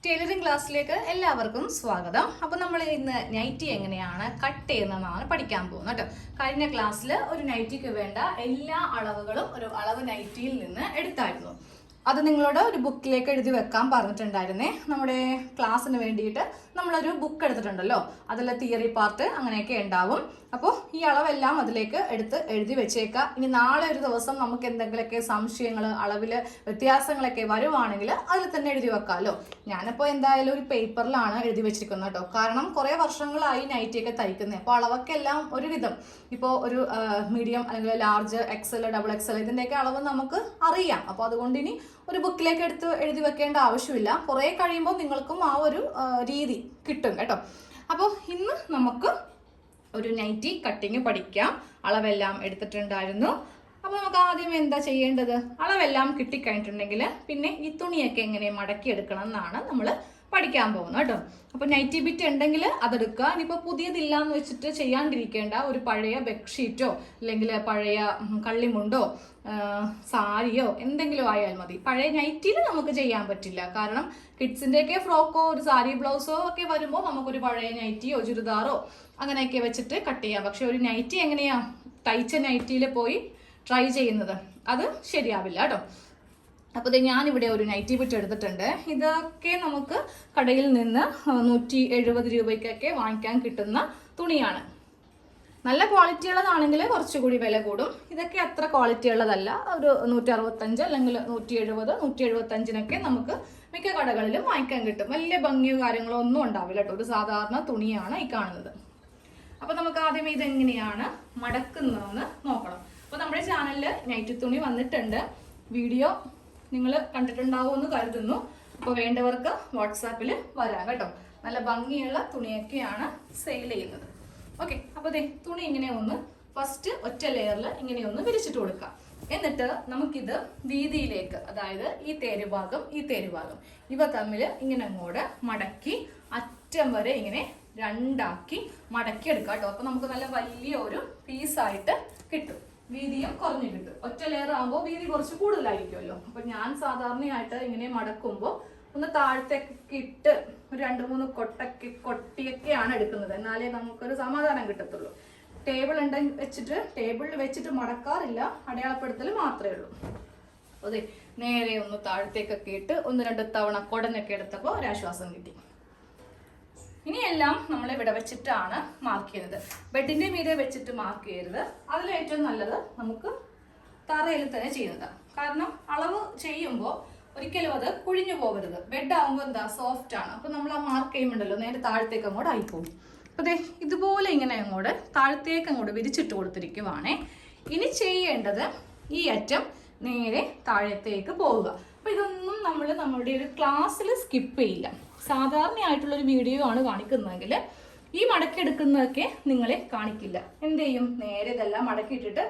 Tailoring ക്ലാസ്സിലേക്ക് എല്ലാവർക്കും സ്വാഗതം. അപ്പോൾ നമ്മൾ ഇന്ന് നൈറ്റി എങ്ങനെയാണ് കട്ട് ചെയ്യുന്നതെന്നാണ് പഠിക്കാൻ പോകുന്നത് കേട്ടോ. കഴിഞ്ഞ ക്ലാസ്സിൽ ഒരു നൈറ്റിക്ക് വേണ്ട എല്ലാ അളവുകളും ഒരു അളവ് നൈറ്റിയിൽ നിന്ന് എടുത്തായിരുന്നു. അത് നിങ്ങളോട് ഒരു ബുക്കിലേക്ക് എഴുതി വെക്കാൻ പറഞ്ഞിട്ടുണ്ടായിരുന്നേ. നമ്മുടെ ക്ലാസ്സിന് വേണ്ടിയിട്ട് നമ്മളൊരു ബുക്ക് എടുത്തിട്ടുണ്ടല്ലോ, അതിൽ തിയറി പാർട്ട് അങ്ങനെയൊക്കെ ഉണ്ടാവും. അപ്പോൾ ഈ അളവെല്ലാം അതിലേക്ക് എടുത്ത് എഴുതി വെച്ചേക്കാം. ഇനി നാളെ ഒരു ദിവസം നമുക്ക് എന്തെങ്കിലുമൊക്കെ സംശയങ്ങൾ, അളവിൽ വ്യത്യാസങ്ങളൊക്കെ വരുവാണെങ്കിൽ അതിൽ തന്നെ എഴുതി വെക്കാമല്ലോ. ഞാനിപ്പോൾ എന്തായാലും ഒരു പേപ്പറിലാണ് എഴുതി വെച്ചിരിക്കുന്നത് കേട്ടോ. കാരണം കുറേ വർഷങ്ങളായി നൈറ്റിയൊക്കെ തയ്ക്കുന്നത്. അപ്പോൾ അളവൊക്കെ എല്ലാം ഒരുവിധം ഇപ്പോൾ ഒരു മീഡിയം അല്ലെങ്കിൽ ലാർജ്, എക്സൽ, ഡബിൾ എക്സൽ ഇതിൻ്റെയൊക്കെ അളവ് നമുക്ക് അറിയാം. അപ്പോൾ അതുകൊണ്ട് ഇനി ഒരു ബുക്കിലേക്ക് എടുത്ത് എഴുതി വെക്കേണ്ട ആവശ്യമില്ല. കുറേ കഴിയുമ്പോൾ നിങ്ങൾക്കും ആ ഒരു രീതി കിട്ടും കേട്ടോ. അപ്പോൾ ഇന്ന് നമുക്ക് ഒരു നൈറ്റി കട്ടിങ് പഠിക്കാം. അളവെല്ലാം എടുത്തിട്ടുണ്ടായിരുന്നു. അപ്പോൾ നമുക്ക് ആദ്യം എന്താ ചെയ്യേണ്ടത്? അളവെല്ലാം കിട്ടിക്കഴിഞ്ഞിട്ടുണ്ടെങ്കിൽ പിന്നെ ഈ തുണിയൊക്കെ എങ്ങനെ മടക്കിയെടുക്കണം എന്നാണ് നമ്മൾ പഠിക്കാൻ പോകുന്നത് കേട്ടോ. അപ്പോൾ നൈറ്റി ബിറ്റ് ഉണ്ടെങ്കിൽ അതെടുക്കുക. ഇനിയിപ്പോൾ പുതിയതില്ല എന്ന് വെച്ചിട്ട് ചെയ്യാണ്ടിരിക്കേണ്ട. ഒരു പഴയ ബെഡ്ഷീറ്റോ അല്ലെങ്കിൽ പഴയ കള്ളിമുണ്ടോ സാരിയോ എന്തെങ്കിലും ആയാൽ മതി. പഴയ നൈറ്റിയിൽ നമുക്ക് ചെയ്യാൻ പറ്റില്ല. കാരണം കിഡ്സിൻ്റെയൊക്കെ ഫ്രോക്കോ ഒരു സാരി ബ്ലൗസോ ഒക്കെ വരുമ്പോൾ നമുക്കൊരു പഴയ നൈറ്റിയോ ചുരിദാറോ അങ്ങനെയൊക്കെ വെച്ചിട്ട് കട്ട് ചെയ്യാം. പക്ഷെ ഒരു നൈറ്റി എങ്ങനെയാ തയ്ച്ച നൈറ്റിയിൽ പോയി ട്രൈ ചെയ്യുന്നത്, അത് ശരിയാവില്ല കേട്ടോ. അപ്പോൾ ഇത് ഞാനിവിടെ ഒരു നൈറ്റി ബിറ്റ് എടുത്തിട്ടുണ്ട്. ഇതൊക്കെ നമുക്ക് കടയിൽ നിന്ന് 170 രൂപയ്ക്കൊക്കെ വാങ്ങിക്കാൻ കിട്ടുന്ന തുണിയാണ്. നല്ല ക്വാളിറ്റി ഉള്ളതാണെങ്കിൽ കുറച്ചുകൂടി വില കൂടും. ഇതൊക്കെ അത്ര ക്വാളിറ്റി ഉള്ളതല്ല. ഒരു 165 അല്ലെങ്കിൽ 170, 175 നമുക്ക് മിക്ക കടകളിലും വാങ്ങിക്കാൻ കിട്ടും. വലിയ ഭംഗിയോ കാര്യങ്ങളോ ഒന്നും ഉണ്ടാവില്ല കേട്ടോ. ഒരു സാധാരണ തുണിയാണ് ഈ കാണുന്നത്. അപ്പോൾ നമുക്ക് ആദ്യം ഇതെങ്ങനെയാണ് മടക്കുന്നതെന്ന് നോക്കണം. അപ്പോൾ നമ്മുടെ ചാനലിൽ നൈറ്റി തുണി വന്നിട്ടുണ്ട്. വീഡിയോ നിങ്ങൾ കണ്ടിട്ടുണ്ടാവുമെന്ന് കരുതുന്നു. അപ്പോൾ വേണ്ടവർക്ക് വാട്സാപ്പിൽ വരാം കേട്ടോ. നല്ല ഭംഗിയുള്ള തുണിയൊക്കെയാണ് സെയിൽ ചെയ്യുന്നത്. ഓക്കെ, അപ്പോൾ ദേ തുണി ഇങ്ങനെ ഒന്ന് ഫസ്റ്റ് ഒറ്റ ലെയറിൽ ഇങ്ങനെ ഒന്ന് വിരിച്ചിട്ട് കൊടുക്കാം. എന്നിട്ട് നമുക്കിത് വീതിയിലേക്ക്, അതായത് ഈ തേരുഭാഗം ഈ തേരുഭാഗം ഇവ തമ്മിൽ ഇങ്ങനെ അങ്ങോട്ട് മടക്കി അറ്റം വരെ ഇങ്ങനെ രണ്ടാക്കി മടക്കി എടുക്കാം കേട്ടോ. അപ്പോൾ നമുക്ക് നല്ല വലിയ ഒരു പീസായിട്ട് കിട്ടും. വീതിയും കുറഞ്ഞു കിട്ടും. ഒറ്റ ലെയർ ആകുമ്പോൾ വീതി കുറച്ച് കൂടുതലായിരിക്കുമല്ലോ. അപ്പോൾ ഞാൻ സാധാരണയായിട്ട് ഇങ്ങനെ മടക്കുമ്പോൾ ഒന്ന് താഴത്തേക്ക് ഇട്ട് ഒരു 2-3 കൊട്ടിയൊക്കെയാണ് എടുക്കുന്നത്. എന്നാലേ നമുക്കൊരു സമാധാനം കിട്ടത്തുള്ളൂ. ടേബിൾ ഉണ്ടെങ്കിൽ ടേബിളിൽ വെച്ചിട്ട് മടക്കാറില്ല, അടയാളപ്പെടുത്തൽ മാത്രമേ ഉള്ളൂ. അതെ, നേരെ ഒന്ന് താഴത്തേക്കൊക്കെ ഇട്ട് 1-2 തവണ കൊടനൊക്കെ എടുത്തപ്പോൾ ഒരാശ്വാസം കിട്ടി. ഇനിയെല്ലാം നമ്മൾ ഇവിടെ വെച്ചിട്ടാണ് മാർക്ക് ചെയ്യുന്നത്. ബെഡിന്റെ മീതെ വെച്ചിട്ട് മാർക്ക് ചെയ്യരുത്. അതിലേറ്റവും നല്ലത് നമുക്ക് തറയിൽ തന്നെ ചെയ്യുന്നതാണ്. കാരണം അളവ് ചെയ്യുമ്പോൾ ഒരിക്കലും അത് കുഴിഞ്ഞു പോകരുത്. ബെഡ് ആകുമ്പോൾ എന്താ സോഫ്റ്റ് ആണ്. അപ്പോൾ നമ്മൾ ആ മാർക്ക് ചെയ്യുമ്പോണ്ടല്ലോ നേരെ താഴത്തേക്ക് അങ്ങോട്ട് ആയിപ്പോകും. അപ്പോൾ അതെ ഇതുപോലെ ഇങ്ങനെ അങ്ങോട്ട് താഴത്തേക്ക് അങ്ങോട്ട് വിരിച്ചിട്ട് കൊടുത്തിരിക്കുവാണേ. ഇനി ചെയ്യേണ്ടത് ഈ അറ്റം നേരെ താഴത്തേക്ക് പോവുക. അപ്പോൾ ഇതൊന്നും നമ്മൾ നമ്മളുടെ ഒരു ക്ലാസ്സിൽ സ്കിപ്പ് ചെയ്യില്ല. സാധാരണയായിട്ടുള്ളൊരു വീഡിയോ ആണ് കാണിക്കുന്നതെങ്കിൽ ഈ മടക്കിയെടുക്കുന്നതൊക്കെ നിങ്ങളെ കാണിക്കില്ല. എന്ത് ചെയ്യും? നേരെ ഇതെല്ലാം മടക്കിയിട്ടിട്ട്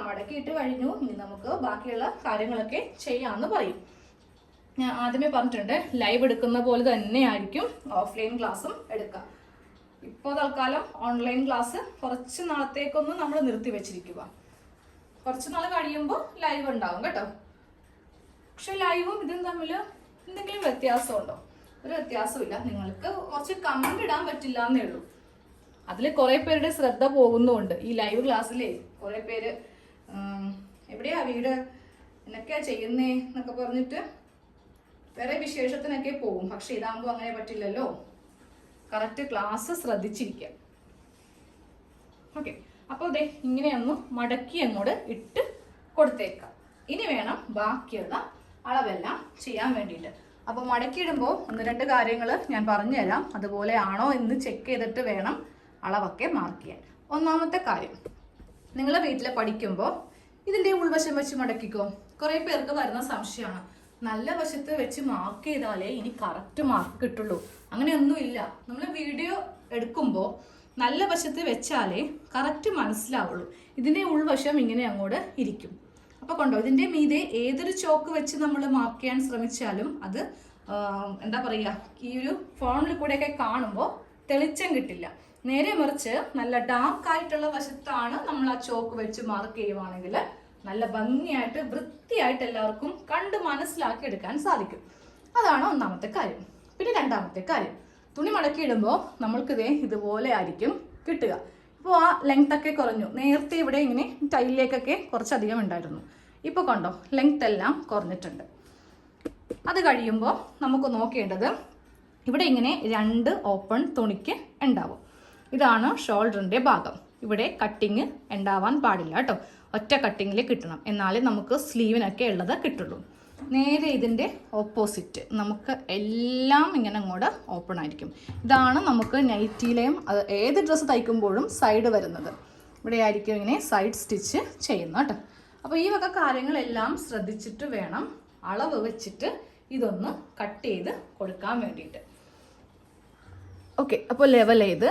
മടക്കിയിട്ട് കഴിഞ്ഞു, ഇനി നമുക്ക് ബാക്കിയുള്ള കാര്യങ്ങളൊക്കെ ചെയ്യാമെന്ന് പറയും. ഞാൻ ആദ്യമേ പറഞ്ഞിട്ടുണ്ട്, ലൈവ് എടുക്കുന്ന പോലെ തന്നെയായിരിക്കും ഓഫ്ലൈൻ ക്ലാസ്സും എടുക്കാം. ഇപ്പോൾ തൽക്കാലം ഓൺലൈൻ ക്ലാസ് കുറച്ച് നാളത്തേക്കൊന്ന് നമ്മൾ നിർത്തി വെച്ചിരിക്കുക. കുറച്ച് നാൾ കഴിയുമ്പോൾ ലൈവ് ഉണ്ടാവും കേട്ടോ. പക്ഷെ ലൈവും ഇതും തമ്മിൽ എന്തെങ്കിലും വ്യത്യാസമുണ്ടോ? ഒരു വ്യത്യാസമില്ല. നിങ്ങൾക്ക് കുറച്ച് കമന്റ് ഇടാൻ പറ്റില്ല എന്നേ ഉള്ളൂ. അതിൽ കുറേ പേരുടെ ശ്രദ്ധ പോകുന്നുമുണ്ട്. ഈ ലൈവ് ക്ലാസ്സിലേ കുറേ പേര് എവിടെയാ വീട്, എന്നൊക്കെയാ ചെയ്യുന്നേ എന്നൊക്കെ പറഞ്ഞിട്ട് വേറെ വിശേഷത്തിനൊക്കെ പോകും. പക്ഷെ ഇതാകുമ്പോൾ അങ്ങനെ പറ്റില്ലല്ലോ. കറക്റ്റ് ക്ലാസ് ശ്രദ്ധിച്ചിരിക്കുക. ഓക്കെ, അപ്പോൾ അതെ ഇങ്ങനെയൊന്ന് മടക്കി അങ്ങോട്ട് ഇട്ട് കൊടുത്തേക്കാം. ഇനി വേണം ബാക്കിയുള്ള അളവെല്ലാം ചെയ്യാൻ വേണ്ടിയിട്ട്. അപ്പോൾ മടക്കിയിടുമ്പോൾ 1-2 കാര്യങ്ങൾ ഞാൻ പറഞ്ഞുതരാം. അതുപോലെ ആണോ എന്ന് ചെക്ക് ചെയ്തിട്ട് വേണം അളവൊക്കെ മാർക്ക് ചെയ്യാൻ. ഒന്നാമത്തെ കാര്യം, നിങ്ങൾ വീട്ടിൽ പഠിക്കുമ്പോൾ ഇതിൻ്റെ ഉൾവശം വെച്ച് മടക്കിക്കോ. കുറേ പേർക്ക് വരുന്ന സംശയമാണ്, നല്ല വശത്ത് വെച്ച് മാർക്ക് ചെയ്താലേ ഇനി കറക്റ്റ് മാർക്ക് കിട്ടുള്ളൂ. അങ്ങനെയൊന്നുമില്ല. നമ്മൾ വീഡിയോ എടുക്കുമ്പോൾ നല്ല വശത്ത് വെച്ചാലേ കറക്റ്റ് മനസ്സിലാവുള്ളൂ. ഇതിൻ്റെ ഉൾവശം ഇങ്ങനെ അങ്ങോട്ട് ഇരിക്കും. അപ്പോൾ കണ്ടോ, ഇതിൻ്റെ മീതെ ഏതൊരു ചോക്ക് വെച്ച് നമ്മൾ മാർക്ക് ചെയ്യാൻ ശ്രമിച്ചാലും അത് എന്താ പറയുക, ഈ ഒരു ഫോണിൽ കൂടെയൊക്കെ കാണുമ്പോൾ തെളിച്ചം കിട്ടില്ല. നേരെ മറിച്ച് നല്ല ഡാർക്ക് ആയിട്ടുള്ള വശത്താണ് നമ്മൾ ആ ചോക്ക് വെച്ച് മാർക്ക് ചെയ്യുവാണെങ്കിൽ നല്ല ഭംഗിയായിട്ട് വൃത്തിയായിട്ട് എല്ലാവർക്കും കണ്ട് മനസ്സിലാക്കി എടുക്കാൻ സാധിക്കും. അതാണ് ഒന്നാമത്തെ കാര്യം. പിന്നെ രണ്ടാമത്തെ കാര്യം, തുണി മടക്കി ഇടുമ്പോൾ നമ്മൾക്കിതേ ഇതുപോലെ ആയിരിക്കും കിട്ടുക. ഇപ്പോൾ ആ ലെങ്ത് ഒക്കെ കുറഞ്ഞു. നേരത്തെ ഇവിടെ ഇങ്ങനെ ടൈലിലേക്കൊക്കെ കുറച്ചധികം ഉണ്ടായിരുന്നു. ഇപ്പോൾ കണ്ടോ ലെങ്ത് എല്ലാം കുറഞ്ഞിട്ടുണ്ട്. അത് കഴിയുമ്പോൾ നമുക്ക് നോക്കേണ്ടത് ഇവിടെ ഇങ്ങനെ 2 ഓപ്പൺ തുണിക്ക് ഉണ്ടാവും. ഇതാണ് ഷോൾഡറിൻ്റെ ഭാഗം. ഇവിടെ കട്ടിങ് ഉണ്ടാവാൻ പാടില്ല കേട്ടോ. ഒറ്റ കട്ടിങ്ങിൽ കിട്ടണം, എന്നാലേ നമുക്ക് സ്ലീവിനൊക്കെ ഉള്ളത് കിട്ടുള്ളൂ. നേരെ ഇതിൻ്റെ ഓപ്പോസിറ്റ് നമുക്ക് എല്ലാം ഇങ്ങനെ അങ്ങോട്ട് ഓപ്പൺ ആയിരിക്കും. ഇതാണ് നമുക്ക് നൈറ്റിയിലെയും ഏത് ഡ്രസ്സ് തയ്ക്കുമ്പോഴും സൈഡ് വരുന്നത്. ഇവിടെ ആയിരിക്കും ഇങ്ങനെ സൈഡ് സ്റ്റിച്ച് ചെയ്യുന്നത് കേട്ടോ. അപ്പോൾ ഈ വക കാര്യങ്ങളെല്ലാം ശ്രദ്ധിച്ചിട്ട് വേണം അളവ് വെച്ചിട്ട് ഇതൊന്ന് കട്ട് ചെയ്ത് കൊടുക്കാൻ വേണ്ടിയിട്ട്. ഓക്കെ, അപ്പോൾ ലെവൽ ചെയ്ത്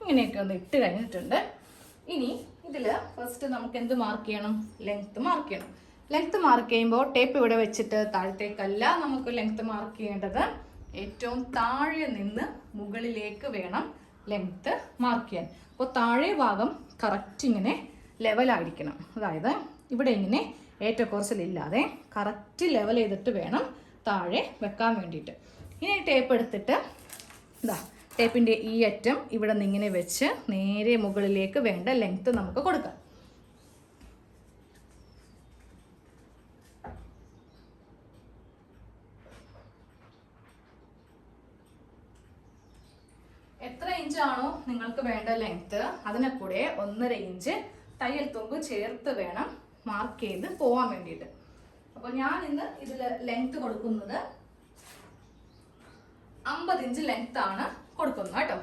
ഇങ്ങനെയൊക്കെ ഒന്ന് ഇട്ട് കഴിഞ്ഞിട്ടുണ്ട്. ഇനി ഇതിൽ ഫസ്റ്റ് നമുക്ക് എന്ത് മാർക്ക് ചെയ്യണം? ലെങ്ത്ത് മാർക്ക് ചെയ്യണം. ലെങ്ത്ത് മാർക്ക് ചെയ്യുമ്പോൾ ടേപ്പ് ഇവിടെ വെച്ചിട്ട് താഴത്തേക്കല്ല നമുക്ക് ലെങ്ത്ത് മാർക്ക് ചെയ്യേണ്ടത്. ഏറ്റവും താഴെ നിന്ന് മുകളിലേക്ക് വേണം ലെങ്ത്ത് മാർക്ക് ചെയ്യാൻ. അപ്പോൾ താഴെ ഭാഗം കറക്റ്റ് ഇങ്ങനെ ലെവലായിരിക്കണം. അതായത് ഇവിടെ ഇങ്ങനെ ഏറ്റക്കുറച്ചിലില്ലാതെ കറക്റ്റ് ലെവൽ ചെയ്തിട്ട് വേണം താഴെ വെക്കാൻ വേണ്ടിയിട്ട്. ഇനി ടേപ്പ് എടുത്തിട്ട് ഇതാ ടേപ്പിൻ്റെ ഈ അറ്റം ഇവിടെ നിന്ന് ഇങ്ങനെ വെച്ച് നേരെ മുകളിലേക്ക് വേണ്ട ലെങ്ത്ത് നമുക്ക് കൊടുക്കാം. എത്ര ഇഞ്ചാണോ നിങ്ങൾക്ക് വേണ്ട ലെങ്ത്ത് അതിനെ കൂടെ 1.5 ഇഞ്ച് തയ്യൽ തുമ്പ് ചേർത്ത് വേണം മാർക്ക് ചെയ്ത് പോവാൻ വേണ്ടിയിട്ട്. അപ്പോൾ ഞാൻ ഇന്ന് ഇതിൽ ലെങ്ത്ത് കൊടുക്കുന്നത് 50 ഇഞ്ച് ലെങ്ത് ആണ് കൊടുക്കുന്നത് കേട്ടോ.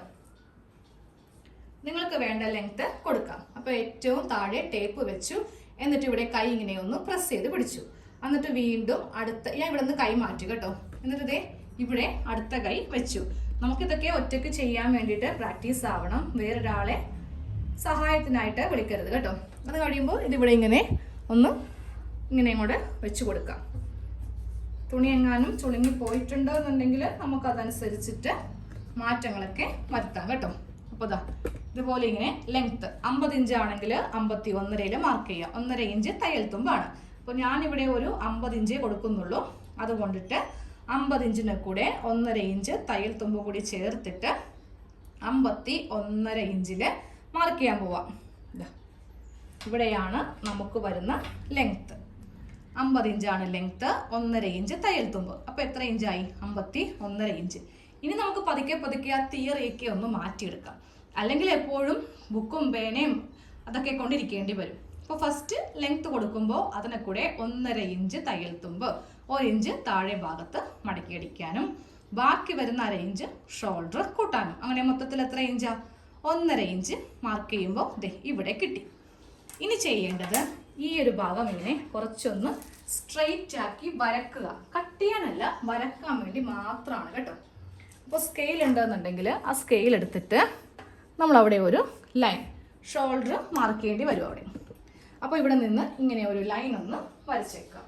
നിങ്ങൾക്ക് വേണ്ട ലെങ്ത് കൊടുക്കാം. അപ്പോൾ ഏറ്റവും താഴെ ടേപ്പ് വെച്ചു. എന്നിട്ട് ഇവിടെ കൈ ഇങ്ങനെ ഒന്ന് പ്രസ് ചെയ്ത് പിടിച്ചു. എന്നിട്ട് വീണ്ടും ഞാൻ ഇവിടെ നിന്ന് കൈ മാറ്റി കേട്ടോ. എന്നിട്ട് ഇതേ ഇവിടെ അടുത്ത കൈ വെച്ചു. നമുക്കിതൊക്കെ ഒറ്റയ്ക്ക് ചെയ്യാൻ വേണ്ടിയിട്ട് പ്രാക്ടീസ് ആവണം. വേറൊരാളെ സഹായത്തിനായിട്ട് വിളിക്കരുത് കേട്ടോ. അത് കഴിയുമ്പോൾ ഇതിവിടെ ഇങ്ങനെ ഒന്ന് ഇങ്ങനെ ഇങ്ങോട്ട് വെച്ച് കൊടുക്കാം. തുണി എങ്ങാനും ചുളുങ്ങി പോയിട്ടുണ്ടോ എന്നുണ്ടെങ്കിൽ നമുക്കതനുസരിച്ചിട്ട് മാറ്റങ്ങളൊക്കെ വരുത്താം കേട്ടോ. അപ്പോൾ ഇതാ ഇതുപോലെ ഇങ്ങനെ ലെങ്ത്ത് 50 ഇഞ്ച് ആണെങ്കിൽ 51.5 മാർക്ക് ചെയ്യാം. 1.5 ഇഞ്ച് തയ്യൽ തുമ്പാണ്. അപ്പോൾ ഞാനിവിടെ ഒരു 50 ഇഞ്ചേ കൊടുക്കുന്നുള്ളൂ. അതുകൊണ്ടിട്ട് 50 ഇഞ്ചിന് കൂടെ 1.5 ഇഞ്ച് തയ്യൽ തുമ്പ് കൂടി ചേർത്തിട്ട് 51.5 ഇഞ്ചിൽ മാർക്ക് ചെയ്യാൻ പോവാം. ഇവിടെയാണ് നമുക്ക് വരുന്ന ലെങ്ത്ത്. 50 ഇഞ്ചാണ് ലെങ്ത്ത്, 1.5 ഇഞ്ച് തയ്യൽ തുമ്പ്. അപ്പോൾ എത്ര ഇഞ്ചായി? 51.5 ഇഞ്ച്. ഇനി നമുക്ക് പതുക്കെ പതുക്കെ ആ തിയറിയൊക്കെ ഒന്ന് മാറ്റിയെടുക്കാം. അല്ലെങ്കിൽ എപ്പോഴും ബുക്കും പേനയും അതൊക്കെ കൊണ്ടിരിക്കേണ്ടി വരും. അപ്പോൾ ഫസ്റ്റ് ലെങ്ത്ത് കൊടുക്കുമ്പോൾ അതിനെ കൂടെ 1.5 ഇഞ്ച് തയ്യൽ തുമ്പ്, 1 ഇഞ്ച് താഴെ ഭാഗത്ത് മടക്കിയടിക്കാനും ബാക്കി വരുന്ന 1/2 ഇഞ്ച് ഷോൾഡർ കൂട്ടാനും. അങ്ങനെ മൊത്തത്തിൽ എത്ര ഇഞ്ചാ? 1.5 ഇഞ്ച് മാർക്ക് ചെയ്യുമ്പോൾ ദേ ഇവിടെ കിട്ടി. ഇനി ചെയ്യേണ്ടത് ഈ ഒരു ഭാഗം ഇങ്ങനെ കുറച്ചൊന്ന് സ്ട്രെയിറ്റ് ആക്കി വരക്കുക. കട്ട് ചെയ്യാനല്ല, വരക്കാൻ വേണ്ടി മാത്രമാണ് കേട്ടോ. അപ്പോൾ സ്കെയിൽ ഉണ്ടെന്നുണ്ടെങ്കിൽ ആ സ്കെയിൽ എടുത്തിട്ട് നമ്മളവിടെ ഒരു ലൈൻ ഷോൾഡർ മാർക്ക് ചെയ്യേണ്ടി വരും അവിടെ. അപ്പോൾ ഇവിടെ നിന്ന് ഇങ്ങനെ ഒരു ലൈൻ ഒന്ന് വരച്ചേക്കാം.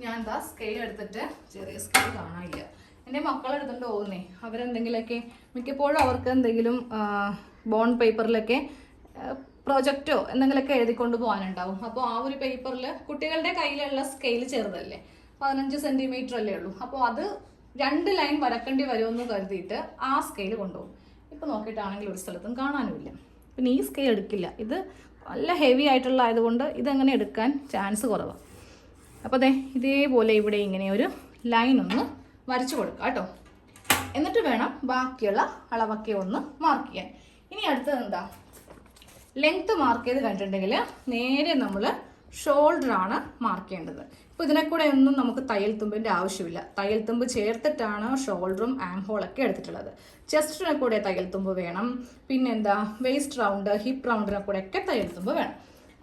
ഞാൻ എന്താ സ്കെയിൽ എടുത്തിട്ട്, ചെറിയ സ്കെയിൽ കാണാനില്ല, എൻ്റെ മക്കളെടുത്തിട്ട് പോകുന്നേ. അവരെന്തെങ്കിലുമൊക്കെ മിക്കപ്പോഴും അവർക്ക് എന്തെങ്കിലും ബോണ്ട് പേപ്പറിലൊക്കെ പ്രൊജക്റ്റോ എന്തെങ്കിലുമൊക്കെ എഴുതിക്കൊണ്ട് പോകാനുണ്ടാവും. അപ്പോൾ ആ ഒരു പേപ്പറിൽ കുട്ടികളുടെ കയ്യിലുള്ള സ്കെയിൽ ചെറുതല്ലേ, 15 സെൻറ്റിമീറ്റർ അല്ലേ ഉള്ളൂ. അപ്പോൾ അത് 2 ലൈൻ വരക്കേണ്ടി വരുമെന്ന് കരുതിയിട്ട് ആ സ്കെയിൽ കൊണ്ടുപോകും. ഇപ്പോൾ നോക്കിയിട്ടാണെങ്കിൽ ഒരു സ്ഥലത്തും കാണാനുമില്ല. പിന്നെ ഈ സ്കെയിൽ എടുക്കില്ല, ഇത് നല്ല ഹെവി ആയിട്ടുള്ള ആയതുകൊണ്ട് ഇതങ്ങനെ എടുക്കാൻ ചാൻസ് കുറവാണ്. അപ്പോൾ അതെ ഇതേപോലെ ഇവിടെ ഇങ്ങനെ ഒരു ലൈൻ ഒന്ന് വരച്ചു കൊടുക്കുക കേട്ടോ. എന്നിട്ട് വേണം ബാക്കിയുള്ള അളവൊക്കെ ഒന്ന് മാർക്ക് ചെയ്യാൻ. ഇനി അടുത്തത് എന്താ? ലെങ്ത്ത് മാർക്ക് ചെയ്ത് കണ്ടിട്ടുണ്ടെങ്കിൽ നേരെ നമ്മൾ ഷോൾഡറാണ് മാർക്ക് ചെയ്യേണ്ടത്. ഇപ്പോൾ ഇതിനെ കൂടെ ഒന്നും നമുക്ക് തയ്യൽ തുമ്പിൻ്റെ ആവശ്യമില്ല. തയ്യൽ തുമ്പ് ചേർത്തിട്ടാണ് ഷോൾഡറും ആം ഹോളൊക്കെ എടുത്തിട്ടുള്ളത്. ചെസ്റ്റിനെ കൂടെ തയ്യൽ തുമ്പ് വേണം. പിന്നെന്താ വേസ്റ്റ് റൗണ്ട്, ഹിപ്പ് റൗണ്ടിനെ കൂടെ ഒക്കെ തയ്യൽ തുമ്പ് വേണം.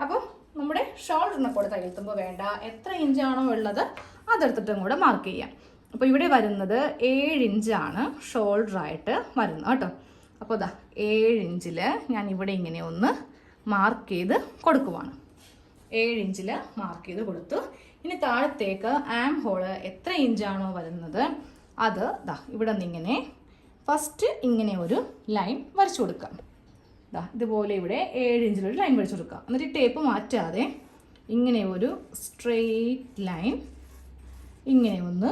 അപ്പോൾ നമ്മുടെ ഷോൾഡറിനെ കൂടെ തയ്യൽ തുമ്പ് വേണ്ട. എത്ര ഇഞ്ചാണോ ഉള്ളത് അതെടുത്തിട്ടും കൂടെ മാർക്ക് ചെയ്യാം. അപ്പോൾ ഇവിടെ വരുന്നത് 7 ഇഞ്ചാണ് ഷോൾഡറായിട്ട് വരുന്നത് കേട്ടോ. അപ്പോൾ ഇതാ 7 ഇഞ്ചിൽ ഞാൻ ഇവിടെ ഇങ്ങനെ ഒന്ന് മാർക്ക് ചെയ്ത് കൊടുക്കുവാണ്. 7 ഇഞ്ചിൽ മാർക്ക് ചെയ്ത് കൊടുത്തു. ഇനി താഴത്തേക്ക് ആം ഹോള് എത്ര ഇഞ്ചാണോ വരുന്നത് അത് ഇവിടെ നിന്ന് ഇങ്ങനെ ഫസ്റ്റ് ഇങ്ങനെ ഒരു ലൈൻ വരച്ചു കൊടുക്കാം. ഇതുപോലെ ഇവിടെ 7 ഇഞ്ചിലൊരു ലൈൻ വരച്ചു കൊടുക്കാം. എന്നിട്ട് ടേപ്പ് മാറ്റാതെ ഇങ്ങനെ ഒരു സ്ട്രെയിറ്റ് ലൈൻ ഇങ്ങനെ ഒന്ന്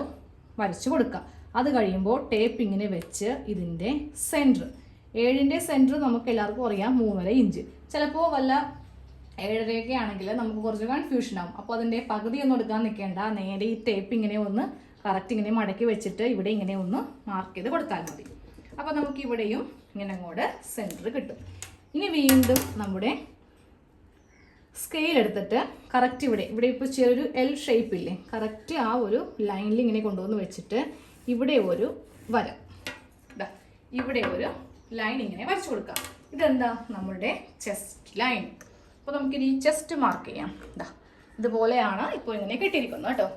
വരച്ചു കൊടുക്കാം. അത് കഴിയുമ്പോൾ ടേപ്പ് ഇങ്ങനെ വെച്ച് ഇതിൻ്റെ സെൻറ്റർ 7ൻ്റെ സെൻറ്റർ നമുക്ക് എല്ലാവർക്കും അറിയാം 3.5 ഇഞ്ച്. ചിലപ്പോൾ വല്ല 7.5 ആണെങ്കിൽ നമുക്ക് കുറച്ച് കൺഫ്യൂഷൻ ആവും. അപ്പോൾ അതിൻ്റെ പകുതി ഒന്നും എടുക്കാൻ നിൽക്കേണ്ട, നേരെ ഈ ടേപ്പ് ഇങ്ങനെ ഒന്ന് കറക്റ്റ് ഇങ്ങനെ മടക്കി വെച്ചിട്ട് ഇവിടെ ഇങ്ങനെ ഒന്ന് മാർക്ക് ചെയ്ത് കൊടുത്താൽ മതി. അപ്പോൾ നമുക്ക് ഇവിടെയും ഇങ്ങനെ അങ്ങോട്ട് സെൻറ്റർ കിട്ടും. ഇനി വീണ്ടും നമ്മുടെ സ്കെയിൽ എടുത്തിട്ട് കറക്റ്റ് ഇവിടെ ഇപ്പോൾ ചെറിയൊരു എൽ ഷേപ്പ് ഇല്ലേ, കറക്റ്റ് ആ ഒരു ലൈനിൽ ഇങ്ങനെ കൊണ്ടുവന്ന് വെച്ചിട്ട് ഇവിടെ ഒരു വര, ഇവിടെ ഒരു ലൈൻ ഇങ്ങനെ വരച്ചു കൊടുക്കാം. ഇതെന്താ നമ്മളുടെ ചെസ്റ്റ് ലൈൻ. അപ്പോൾ നമുക്കിനി ചെസ്റ്റ് മാർക്ക് ചെയ്യാം. ഇതുപോലെയാണ് ഇപ്പോൾ ഇങ്ങനെ കിട്ടിയിരിക്കുന്നത് കേട്ടോ.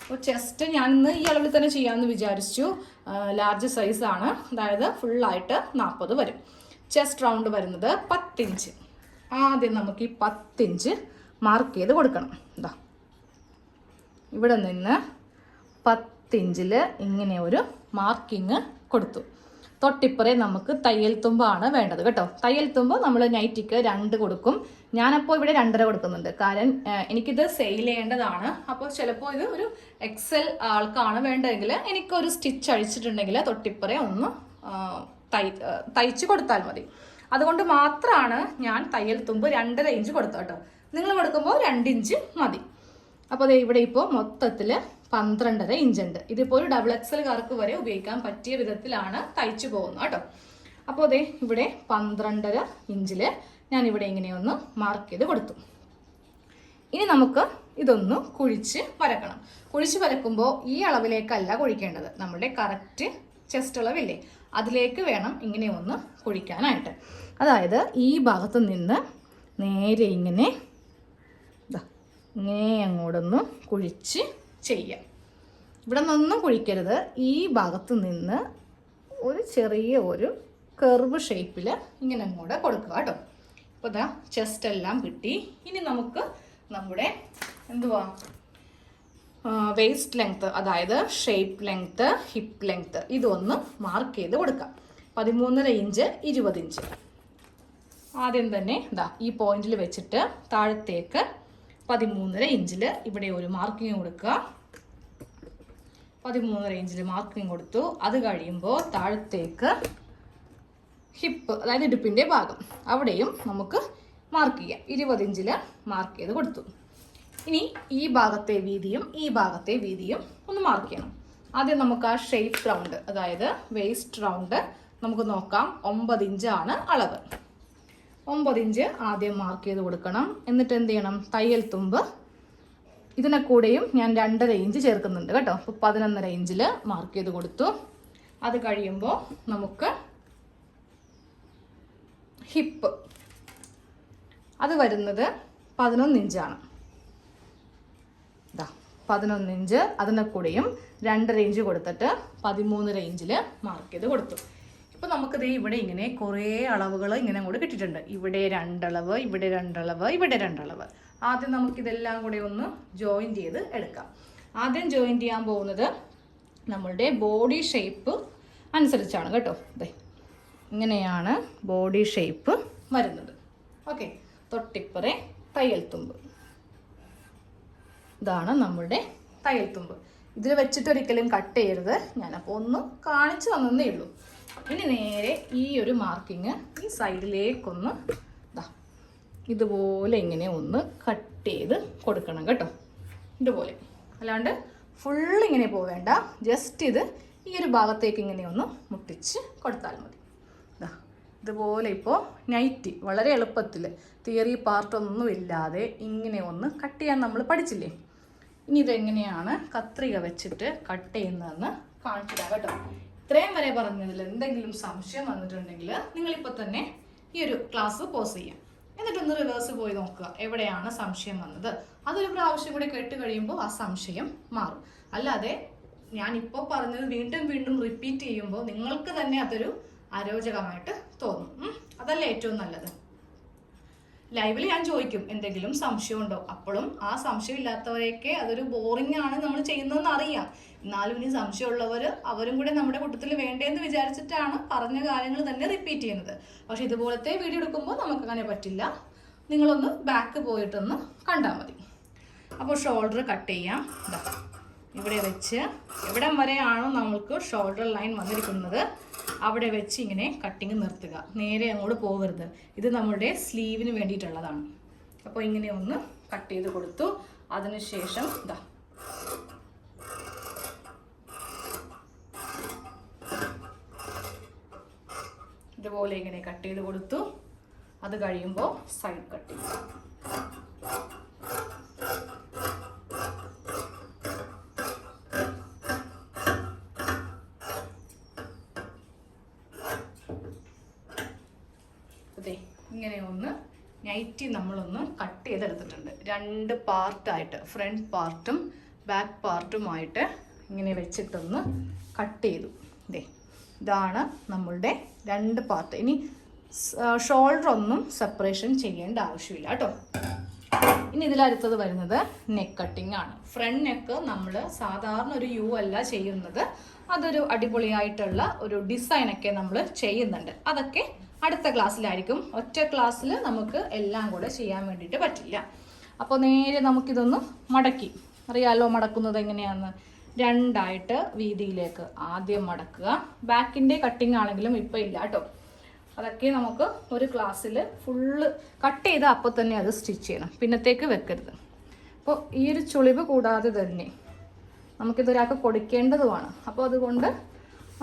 അപ്പോൾ ചെസ്റ്റ് ഞാൻ ഇന്ന് ഈ അളവിൽ തന്നെ ചെയ്യാമെന്ന് വിചാരിച്ചു. ലാർജ് സൈസാണ്, അതായത് ഫുള്ളായിട്ട് 40 വരും. ചെസ്റ്റ് റൗണ്ട് വരുന്നത് 10 ഇഞ്ച്. ആദ്യം നമുക്ക് ഈ 10 ഇഞ്ച് മാർക്ക് ചെയ്ത് കൊടുക്കണം. ഇവിടെ നിന്ന് 10 ഇഞ്ചിൽ ഇങ്ങനെ ഒരു മാർക്കിങ് കൊടുത്തു. തൊട്ടിപ്പുറേ നമുക്ക് തയ്യൽ തുമ്പാണ് വേണ്ടത് കേട്ടോ. തയ്യൽ തുമ്പ് നമ്മൾ നൈറ്റിക്ക് 2 കൊടുക്കും. ഞാനപ്പോൾ ഇവിടെ 2.5 കൊടുക്കുന്നുണ്ട്. കാരണം എനിക്കിത് സെയിൽ ചെയ്യേണ്ടതാണ്. അപ്പോൾ ചിലപ്പോൾ ഇത് ഒരു എക്സൽ ആൾക്കാണ് വേണ്ടതെങ്കിൽ എനിക്കൊരു സ്റ്റിച്ച് അഴിച്ചിട്ടുണ്ടെങ്കിൽ തൊട്ടിപ്പുറേ ഒന്ന് തയ്ച്ച് കൊടുത്താൽ മതി. അതുകൊണ്ട് മാത്രമാണ് ഞാൻ തയ്യൽ തുമ്പ് 2.5 ഇഞ്ച് കൊടുത്തത് കേട്ടോ. നിങ്ങൾ കൊടുക്കുമ്പോൾ 2 ഇഞ്ച് മതി. അപ്പോൾ ഇവിടെ ഇപ്പോൾ മൊത്തത്തിൽ 12.5 ഇഞ്ച് ഉണ്ട്. ഇതിപ്പോൾ ഒരു ഡബിൾ എക്സൽകാർക്ക് വരെ ഉപയോഗിക്കാൻ പറ്റിയ വിധത്തിലാണ് തയ്ച്ചു പോകുന്നത് കേട്ടോ. അപ്പോൾ ഇവിടെ 12.5 ഇഞ്ചിൽ ഞാനിവിടെ ഇങ്ങനെ ഒന്ന് മാർക്ക് ചെയ്ത് കൊടുത്തു. ഇനി നമുക്ക് ഇതൊന്ന് കുഴിച്ച് വരക്കണം. കുഴിച്ച് വരക്കുമ്പോൾ ഈ അളവിലേക്കല്ല കുഴിക്കേണ്ടത്, നമ്മുടെ കറക്റ്റ് ചെസ്റ്റ് അളവില്ലേ അതിലേക്ക് വേണം ഇങ്ങനെ ഒന്ന് കുഴിക്കാനായിട്ട്. അതായത് ഈ ഭാഗത്ത് നിന്ന് നേരെ ഇങ്ങനെ അങ്ങോട്ടൊന്ന് കുഴിച്ച് ചെയ്യാം. ഇവിടെ നിന്നൊന്നും കുഴിക്കരുത്. ഈ ഭാഗത്ത് നിന്ന് ഒരു ചെറിയ ഒരു കർവ് ഷേപ്പിൽ ഇങ്ങനെ അങ്ങോട്ട് കൊടുക്കുക കേട്ടോ. അപ്പോൾ ചെസ്റ്റ് എല്ലാം കിട്ടി. ഇനി നമുക്ക് നമ്മുടെ വേസ്റ്റ് ലെങ്ത്ത്, അതായത് ഷേപ്പ് ലെങ്ത്ത്, ഹിപ്പ് ലെങ്ത്ത് ഇതൊന്ന് മാർക്ക് ചെയ്ത് കൊടുക്കാം. 13.5 ഇഞ്ച് 20 ഇഞ്ച്. ആദ്യം തന്നെ ഈ പോയിന്റിൽ വെച്ചിട്ട് താഴത്തേക്ക് 13.5 ഇഞ്ചിൽ ഇവിടെ ഒരു മാർക്കിങ് കൊടുക്കുക. 13.5 ഇഞ്ചിൽ മാർക്കിങ് കൊടുത്തു. അത് കഴിയുമ്പോൾ താഴത്തേക്ക് ഹിപ്പ്, അതായത് ഇടുപ്പിൻ്റെ ഭാഗം, അവിടെയും നമുക്ക് മാർക്ക് ചെയ്യാം. 20 ഇഞ്ചിൽ മാർക്ക് ചെയ്ത് കൊടുത്തു. ഇനി ഈ ഭാഗത്തെ വീതിയും ഈ ഭാഗത്തെ വീതിയും ഒന്ന് മാർക്ക് ചെയ്യണം. ആദ്യം നമുക്ക് ആ ഷേപ്പ് റൗണ്ട്, അതായത് വേസ്റ്റ് റൗണ്ട് നമുക്ക് നോക്കാം. 9 ഇഞ്ചാണ് അളവ്. 9 ഇഞ്ച് ആദ്യം മാർക്ക് ചെയ്ത് കൊടുക്കണം. എന്നിട്ട് എന്ത് ചെയ്യണം, തയ്യൽ തുമ്പ് ഇതിനെ കൂടെയും ഞാൻ 2.5 ഇഞ്ച് ചേർക്കുന്നുണ്ട് കേട്ടോ. അപ്പോൾ 11.5 ഇഞ്ചിൽ മാർക്ക് ചെയ്ത് കൊടുത്തു. അത് കഴിയുമ്പോൾ നമുക്ക് ഹിപ്പ് അത് വരുന്നത് 11 ഇഞ്ചാണ്. 11 ഇഞ്ച് അതിനെ കൂടെയും 2.5 ഇഞ്ച് കൊടുത്തിട്ട് 13.5 ഇഞ്ചിൽ മാർക്ക് ചെയ്ത് കൊടുത്തു. ഇപ്പോൾ നമുക്കിത് ഇവിടെ ഇങ്ങനെ കുറേ അളവുകൾ ഇങ്ങനെ കൂടെ കിട്ടിയിട്ടുണ്ട്. ഇവിടെ 2 അളവ്, ഇവിടെ 2 അളവ്, ഇവിടെ 2 അളവ്. ആദ്യം നമുക്കിതെല്ലാം കൂടെ ഒന്ന് ജോയിൻ ചെയ്ത് എടുക്കാം. ആദ്യം ജോയിൻ ചെയ്യാൻ പോകുന്നത് നമ്മളുടെ ബോഡി ഷേപ്പ് അനുസരിച്ചാണ് കേട്ടോ. ഇങ്ങനെയാണ് ബോഡി ഷേപ്പ് വരുന്നത്. ഓക്കെ, തൊട്ടിപ്പുറേ തയ്യൽ തുമ്പ്, ഇതാണ് നമ്മളുടെ തയ്യൽ തുമ്പ്. ഇതിൽ വെച്ചിട്ട് ഒരിക്കലും കട്ട് ചെയ്യരുത്. ഞാനപ്പോൾ ഒന്ന് കാണിച്ചു തന്നേ ഉള്ളൂ. ഇനി നേരെ ഈ ഒരു മാർക്കിങ് ഈ സൈഡിലേക്കൊന്ന് ഇതുപോലെ ഇങ്ങനെ ഒന്ന് കട്ട് ചെയ്ത് കൊടുക്കണം കേട്ടോ. ഇതുപോലെ, അല്ലാണ്ട് ഫുൾ ഇങ്ങനെ പോവേണ്ട. ജസ്റ്റ് ഇത് ഈ ഒരു ഭാഗത്തേക്ക് ഇങ്ങനെ ഒന്ന് മുട്ടിച്ച് കൊടുത്താൽ മതി. ഇതുപോലെ ഇപ്പോൾ നൈറ്റി വളരെ എളുപ്പത്തിൽ തിയറി പാർട്ടൊന്നും ഇല്ലാതെ ഇങ്ങനെ ഒന്ന് കട്ട് ചെയ്യാൻ നമ്മൾ പഠിച്ചില്ലേ. ഇനി ഇതെങ്ങനെയാണ് കത്രിക വെച്ചിട്ട് കട്ട് ചെയ്യുന്നതെന്ന് കാണിച്ചു തരാം കേട്ടോ. ഇത്രയും വരെ പറഞ്ഞതിൽ എന്തെങ്കിലും സംശയം വന്നിട്ടുണ്ടെങ്കിൽ നിങ്ങളിപ്പോൾ തന്നെ ഈ ഒരു ക്ലാസ് പോസ് ചെയ്യാം. എന്നിട്ടൊന്ന് റിവേഴ്സ് പോയി നോക്കുക എവിടെയാണ് സംശയം വന്നത്. അതൊരു പ്രാവശ്യം കൂടി കേട്ട് കഴിയുമ്പോൾ ആ സംശയം മാറും. അല്ലാതെ ഞാനിപ്പോൾ പറഞ്ഞത് വീണ്ടും വീണ്ടും റിപ്പീറ്റ് ചെയ്യുമ്പോൾ നിങ്ങൾക്ക് തന്നെ അതൊരു അരോചകമായിട്ട് തോന്നും. അതല്ല ഏറ്റവും നല്ലത്. ലൈവിൽ ഞാൻ ചോദിക്കും എന്തെങ്കിലും സംശയമുണ്ടോ, അപ്പോഴും ആ സംശയം ഇല്ലാത്തവരെയൊക്കെ അതൊരു ബോറിംഗ് ആണ് നമ്മൾ ചെയ്യുന്നതെന്ന് അറിയാം. എന്നാലും ഇനി സംശയമുള്ളവർ അവരും കൂടെ നമ്മുടെ കൂട്ടത്തിൽ വേണ്ടതെന്ന് വിചാരിച്ചിട്ടാണ് പറഞ്ഞ കാര്യങ്ങൾ തന്നെ റിപ്പീറ്റ് ചെയ്യുന്നത്. പക്ഷെ ഇതുപോലത്തെ വീഡിയോ എടുക്കുമ്പോൾ നമുക്കങ്ങനെ പറ്റില്ല. നിങ്ങളൊന്ന് ബാക്ക് പോയിട്ടൊന്ന് കണ്ടാൽ മതി. അപ്പോൾ ഷോൾഡർ കട്ട് ചെയ്യാം. ഇവിടെ വെച്ച് എവിടം വരെയാണോ നമുക്ക് ഷോൾഡർ ലൈൻ വന്നിരിക്കുന്നത് അവിടെ വെച്ച് ഇങ്ങനെ കട്ടിങ് നിർത്തുക. നേരെ അങ്ങോട്ട് പോകരുത്. ഇത് നമ്മുടെ സ്ലീവിന് വേണ്ടിയിട്ടുള്ളതാണ്. അപ്പോൾ ഇങ്ങനെ ഒന്ന് കട്ട് ചെയ്ത് കൊടുത്തു. അതിനുശേഷം ഇതുപോലെ ഇങ്ങനെ കട്ട് ചെയ്ത് കൊടുത്തു. അത് കഴിയുമ്പോൾ സൈഡ് കട്ട് ചെയ്യും. ഇങ്ങനെ ഒന്ന് നൈറ്റി നമ്മളൊന്ന് കട്ട് ചെയ്തെടുത്തിട്ടുണ്ട്. 2 പാർട്ടായിട്ട്, ഫ്രണ്ട് പാർട്ടും ബാക്ക് പാർട്ടുമായിട്ട് ഇങ്ങനെ വെച്ചിട്ടൊന്ന് കട്ട് ചെയ്തു. ഇതാണ് നമ്മളുടെ 2 പാർട്ട്. ഇനി ഷോൾഡർ ഒന്നും സെപ്പറേഷൻ ചെയ്യേണ്ട ആവശ്യമില്ല കേട്ടോ. ഇനി ഇതിലടുത്തത് വരുന്നത് നെക്ക് കട്ടിങ് ആണ്. ഫ്രണ്ട് നെക്ക് നമ്മൾ സാധാരണ ഒരു യു അല്ല ചെയ്യുന്നത്. അതൊരു അടിപൊളിയായിട്ടുള്ള ഒരു ഡിസൈനൊക്കെ നമ്മൾ ചെയ്യുന്നുണ്ട്. അതൊക്കെ അടുത്ത ക്ലാസ്സിലായിരിക്കും. ഒറ്റ ക്ലാസ്സിൽ നമുക്ക് എല്ലാം കൂടെ ചെയ്യാൻ വേണ്ടിയിട്ട് പറ്റില്ല. അപ്പോൾ നേരെ നമുക്കിതൊന്ന് മടക്കി, അറിയാലോ മടക്കുന്നത് എങ്ങനെയാണെന്ന്. 2 ആയിട്ട് വീതിയിലേക്ക് ആദ്യം മടക്കുക. ബാക്കിൻ്റെ കട്ടിങ് ആണെങ്കിലും ഇപ്പം ഇല്ല കേട്ടോ. അതൊക്കെ നമുക്ക് ഒരു ക്ലാസ്സിൽ ഫുള്ള് കട്ട് ചെയ്താൽ അപ്പോൾ തന്നെ അത് സ്റ്റിച്ച് ചെയ്യണം, പിന്നത്തേക്ക് വെക്കരുത്. അപ്പോൾ ഈ ഒരു ചുളിവ് കൂടാതെ തന്നെ നമുക്കിതൊരാൾക്ക് കൊടുക്കേണ്ടതുമാണ്. അപ്പോൾ അതുകൊണ്ട്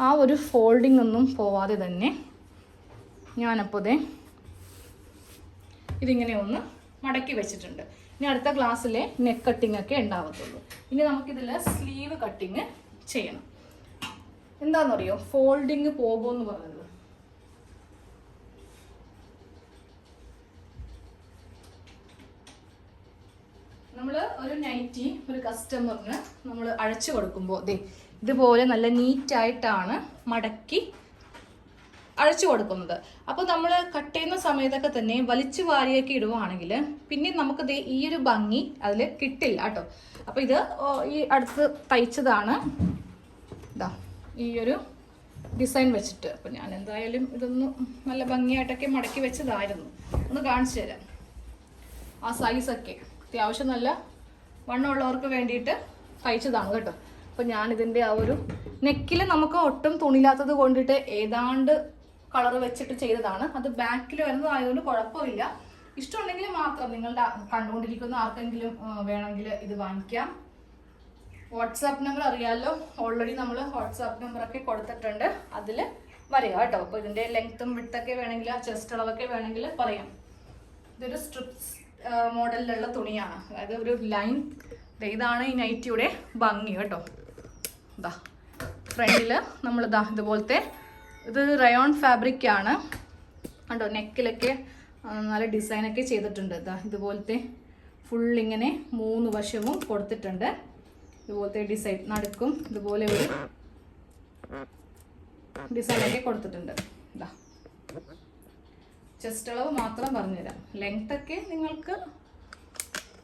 ആ ഒരു ഫോൾഡിംഗ് ഒന്നും പോവാതെ തന്നെ ഞാനപ്പോൾ ഇതിങ്ങനെ ഒന്ന് മടക്കി വെച്ചിട്ടുണ്ട്. ഇനി അടുത്ത ക്ലാസ്സിലെ നെക്ക് കട്ടിങ് ഒക്കെ ഉണ്ടാവത്തുള്ളൂ. ഇനി നമുക്കിതിൽ സ്ലീവ് കട്ടിങ് ചെയ്യണം. എന്താണെന്നറിയോ, ഫോൾഡിങ് പോകുമെന്ന് പറഞ്ഞത്. നമ്മൾ ഒരു നൈറ്റി ഒരു കസ്റ്റമറിന് നമ്മൾ അഴച്ചു കൊടുക്കുമ്പോൾ ഇതുപോലെ നല്ല നീറ്റായിട്ടാണ് മടക്കി അഴച്ചു കൊടുക്കുന്നത്. അപ്പോൾ നമ്മൾ കട്ട് ചെയ്യുന്ന സമയത്തൊക്കെ തന്നെ വലിച്ചു വാരിയൊക്കെ ഇടുവാണെങ്കിൽ പിന്നെ നമുക്ക് ഈ ഒരു ഭംഗി അതിൽ കിട്ടില്ല കേട്ടോ. അപ്പോൾ ഇത് ഈ അടുത്ത് തയ്ച്ചതാണ് ഈ ഒരു ഡിസൈൻ വെച്ചിട്ട്. അപ്പോൾ ഞാൻ എന്തായാലും ഇതൊന്ന് നല്ല ഭംഗിയായിട്ടൊക്കെ മടക്കി വെച്ചതായിരുന്നു. ഒന്ന് കാണിച്ചു തരാം. ആ സൈസൊക്കെ അത്യാവശ്യം നല്ല വണ്ണമുള്ളവർക്ക് വേണ്ടിയിട്ട് തയ്ച്ചതാണ് കേട്ടോ. അപ്പോൾ ഞാനിതിൻ്റെ ആ ഒരു നെക്കിൽ നമുക്ക് ഒട്ടും തുണിയില്ലാത്തത് കൊണ്ടിട്ട് ഏതാണ്ട് കളർ വെച്ചിട്ട് ചെയ്തതാണ്. അത് ബാക്കിൽ വരുന്നതായതുകൊണ്ട് കുഴപ്പമില്ല. ഇഷ്ടമുണ്ടെങ്കിൽ മാത്രം നിങ്ങളുടെ കണ്ടുകൊണ്ടിരിക്കുന്ന ആർക്കെങ്കിലും വേണമെങ്കിൽ ഇത് വാങ്ങിക്കാം. വാട്സാപ്പ് നമ്പർ അറിയാമല്ലോ, ഓൾറെഡി നമ്മൾ വാട്സാപ്പ് നമ്പറൊക്കെ കൊടുത്തിട്ടുണ്ട്. അതിൽ വരിക കേട്ടോ. അപ്പോൾ ഇതിൻ്റെ ലെങ്ത്തും വിഡ്ത്തൊക്കെ വേണമെങ്കിൽ ചെസ്റ്റ് അളവൊക്കെ വേണമെങ്കിൽ പറയാം. ഇതൊരു സ്ട്രിപ്സ് മോഡലിലുള്ള തുണിയാണ്, അതായത് ഒരു ലൈൻ. ഇതാണ് ഈ നൈറ്റിയുടെ ഭംഗി കേട്ടോ. ഫ്രണ്ടിൽ നമ്മൾ ഇതുപോലത്തെ ഇത് റയോൺ ഫാബ്രിക് ആണ് കണ്ടോ. നെക്കിലൊക്കെ നല്ല ഡിസൈനൊക്കെ ചെയ്തിട്ടുണ്ട്. ഇതുപോലത്തെ ഫുൾ ഇങ്ങനെ 3 വശവും കൊടുത്തിട്ടുണ്ട്. ഇതുപോലത്തെ ഡിസൈൻ നടുക്കും ഇതുപോലെ ഒരു ഡിസൈനൊക്കെ കൊടുത്തിട്ടുണ്ട്. ചെസ്റ്റ് അളവ് മാത്രം പറഞ്ഞുതരാം. ലെങ്ത് ഒക്കെ നിങ്ങൾക്ക്